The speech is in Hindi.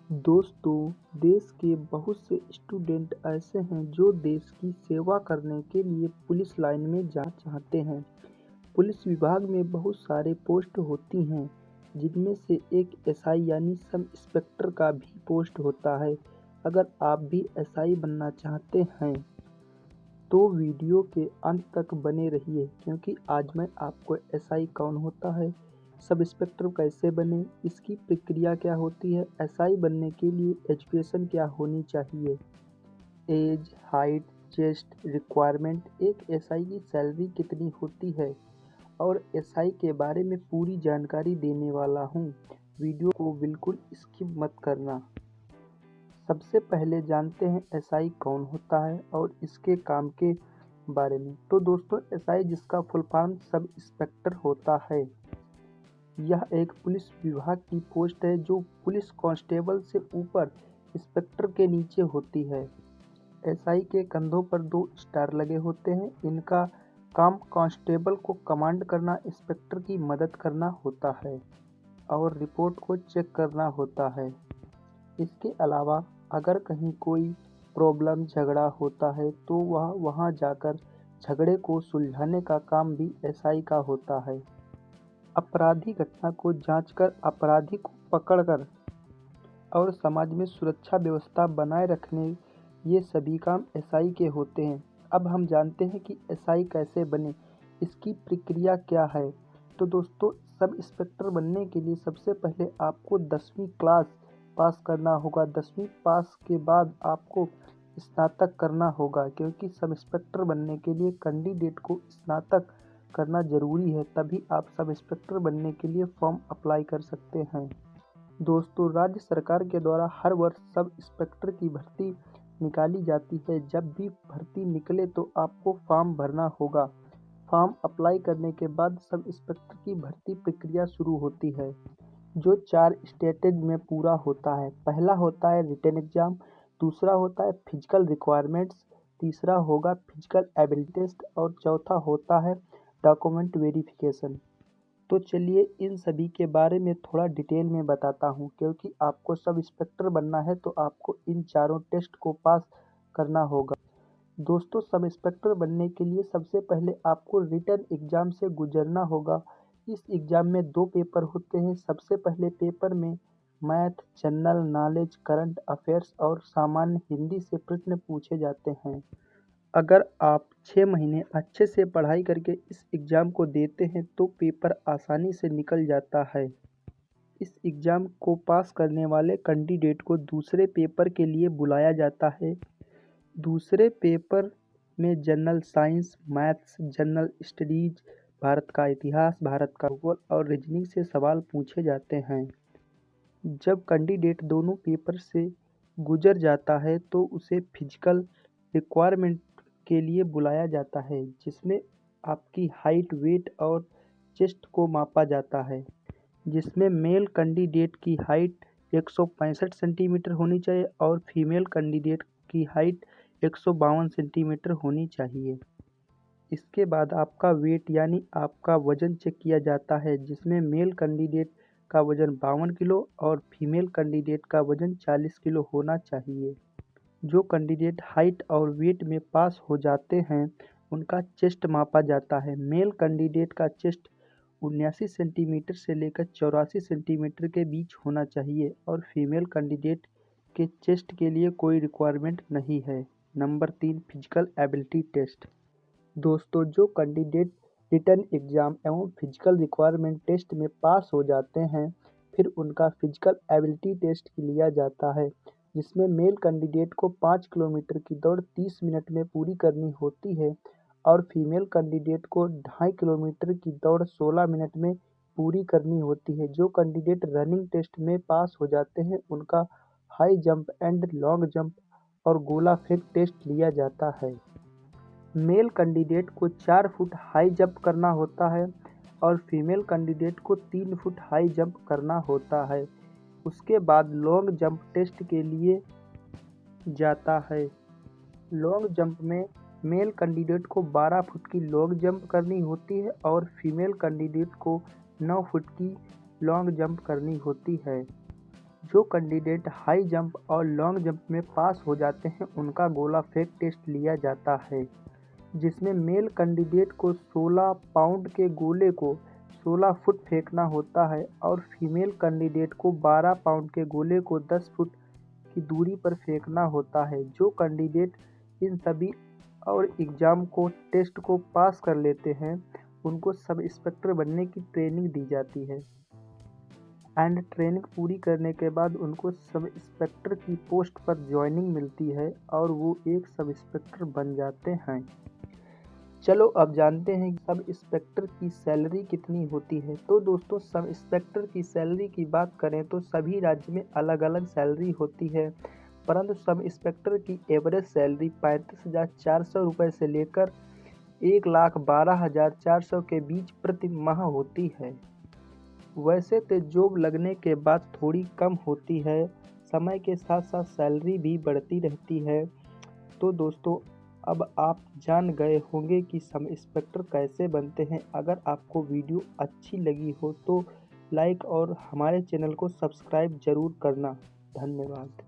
दोस्तों, देश के बहुत से स्टूडेंट ऐसे हैं जो देश की सेवा करने के लिए पुलिस लाइन में जाना चाहते हैं। पुलिस विभाग में बहुत सारे पोस्ट होती हैं, जिनमें से एक एसआई यानी सब इंस्पेक्टर का भी पोस्ट होता है। अगर आप भी एसआई बनना चाहते हैं, तो वीडियो के अंत तक बने रहिए, क्योंकि आज मैं आपको एसआई कौन होता है, सब इंस्पेक्टर कैसे बने, इसकी प्रक्रिया क्या होती है, एसआई बनने के लिए एजुकेशन क्या होनी चाहिए, एज, हाइट, चेस्ट रिक्वायरमेंट, एक एसआई की सैलरी कितनी होती है और एसआई के बारे में पूरी जानकारी देने वाला हूँ। वीडियो को बिल्कुल स्किप मत करना। सबसे पहले जानते हैं एसआई कौन होता है और इसके काम के बारे में। तो दोस्तों, एसआई जिसका फुल फॉर्म सब इंस्पेक्टर होता है, यह एक पुलिस विभाग की पोस्ट है जो पुलिस कांस्टेबल से ऊपर इंस्पेक्टर के नीचे होती है। एसआई के कंधों पर 2 स्टार लगे होते हैं। इनका काम कांस्टेबल को कमांड करना, इंस्पेक्टर की मदद करना होता है और रिपोर्ट को चेक करना होता है। इसके अलावा अगर कहीं कोई प्रॉब्लम झगड़ा होता है तो वह वहां जाकर झगड़े को सुलझाने का काम भी एसआई का होता है। अपराधी घटना को जांचकर अपराधी को पकड़कर और समाज में सुरक्षा व्यवस्था बनाए रखने, ये सभी काम एसआई के होते हैं। अब हम जानते हैं कि एसआई कैसे बने, इसकी प्रक्रिया क्या है। तो दोस्तों, सब इंस्पेक्टर बनने के लिए सबसे पहले आपको 10वीं क्लास पास करना होगा। 10वीं पास के बाद आपको स्नातक करना होगा, क्योंकि सब इंस्पेक्टर बनने के लिए कैंडिडेट को स्नातक करना ज़रूरी है, तभी आप सब इंस्पेक्टर बनने के लिए फॉर्म अप्लाई कर सकते हैं। दोस्तों, राज्य सरकार के द्वारा हर वर्ष सब इंस्पेक्टर की भर्ती निकाली जाती है। जब भी भर्ती निकले तो आपको फॉर्म भरना होगा। फॉर्म अप्लाई करने के बाद सब इंस्पेक्टर की भर्ती प्रक्रिया शुरू होती है, जो 4 स्टेजेज में पूरा होता है। पहला होता है रिटन एग्जाम, दूसरा होता है फिजिकल रिक्वायरमेंट्स, तीसरा होगा फिजिकल एबिलिटी टेस्ट और चौथा होता है डॉक्यूमेंट वेरिफिकेशन। तो चलिए इन सभी के बारे में थोड़ा डिटेल में बताता हूँ, क्योंकि आपको सब इंस्पेक्टर बनना है तो आपको इन चारों टेस्ट को पास करना होगा। दोस्तों, सब इंस्पेक्टर बनने के लिए सबसे पहले आपको रिटन एग्जाम से गुजरना होगा। इस एग्जाम में 2 पेपर होते हैं। सबसे पहले पेपर में math, general knowledge, current affairs और सामान्य हिंदी से प्रश्न पूछे जाते हैं। अगर आप 6 महीने अच्छे से पढ़ाई करके इस एग्ज़ाम को देते हैं तो पेपर आसानी से निकल जाता है। इस एग्ज़ाम को पास करने वाले कैंडिडेट को दूसरे पेपर के लिए बुलाया जाता है। दूसरे पेपर में general science, maths, general studies, Bharat का इतिहास, भारत का भूगोल और रीजनिंग से सवाल पूछे जाते हैं। जब कैंडिडेट दोनों पेपर से गुजर जाता है तो उसे फिजिकल रिक्वायरमेंट के लिए बुलाया जाता है, जिसमें आपकी हाइट, वेट और चेस्ट को मापा जाता है। जिसमें मेल कैंडिडेट की हाइट 165 सेंटीमीटर होनी चाहिए और फीमेल कैंडिडेट की हाइट 152 सेंटीमीटर होनी चाहिए। इसके बाद आपका वेट यानी आपका वज़न चेक किया जाता है, जिसमें मेल कैंडिडेट का वज़न 52 किलो और फीमेल कैंडिडेट का वज़न 40 किलो होना चाहिए। जो कैंडिडेट हाइट और वेट में पास हो जाते हैं, उनका चेस्ट मापा जाता है। मेल कैंडिडेट का चेस्ट 79 सेंटीमीटर से लेकर 84 सेंटीमीटर के बीच होना चाहिए और फीमेल कैंडिडेट के चेस्ट के लिए कोई रिक्वायरमेंट नहीं है। Number 3, physical ability test. दोस्तों, जो कैंडिडेट रिटन एग्जाम एवं फिजिकल रिक्वायरमेंट टेस्ट में पास हो जाते हैं, फिर उनका फिजिकल एबिलिटी टेस्ट लिया जाता है, जिसमें मेल कैंडिडेट को 5 किलोमीटर की दौड़ 30 मिनट में पूरी करनी होती है और फीमेल कैंडिडेट को 2.5 किलोमीटर की दौड़ 16 मिनट में पूरी करनी होती है। जो कैंडिडेट रनिंग टेस्ट में पास हो जाते हैं, उनका high jump and long jump और गोला फेंक टेस्ट लिया जाता है। मेल कैंडिडेट को 4 फुट हाई जंप करना होता है और फीमेल कैंडिडेट को 3 फुट हाई जंप करना होता है। उसके बाद लॉन्ग जंप टेस्ट के लिए जाता है। लॉन्ग जंप में मेल कैंडिडेट को 12 फुट की लॉन्ग जंप करनी होती है और फीमेल कैंडिडेट को 9 फुट की लॉन्ग जंप करनी होती है। जो कैंडिडेट हाई जंप और लॉन्ग जंप में पास हो जाते हैं उनका गोला फेंक टेस्ट लिया जाता है, जिसमें मेल कैंडिडेट को 16 पाउंड के गोले को 16 फुट फेंकना होता है और फीमेल कैंडिडेट को 12 पाउंड के गोले को 10 फुट की दूरी पर फेंकना होता है। जो कैंडिडेट इन सभी और एग्ज़ाम को टेस्ट को पास कर लेते हैं उनको सब इंस्पेक्टर बनने की ट्रेनिंग दी जाती है एंड ट्रेनिंग पूरी करने के बाद उनको सब इंस्पेक्टर की पोस्ट पर ज्वाइनिंग मिलती है और वो एक सब इंस्पेक्टर बन जाते हैं। चलो अब जानते हैं कि सब इंस्पेक्टर की सैलरी कितनी होती है। तो दोस्तों, सब इंस्पेक्टर की सैलरी की बात करें तो सभी राज्य में अलग अलग सैलरी होती है, परंतु सब इंस्पेक्टर की एवरेज सैलरी 35,400 रुपये से लेकर 1,12,400 के बीच प्रति माह होती है। वैसे तो जॉब लगने के बाद थोड़ी कम होती है, समय के साथ साथ सैलरी भी बढ़ती रहती है। तो दोस्तों, अब आप जान गए होंगे कि सब इंस्पेक्टर कैसे बनते हैं। अगर आपको वीडियो अच्छी लगी हो तो लाइक और हमारे चैनल को सब्सक्राइब ज़रूर करना। धन्यवाद।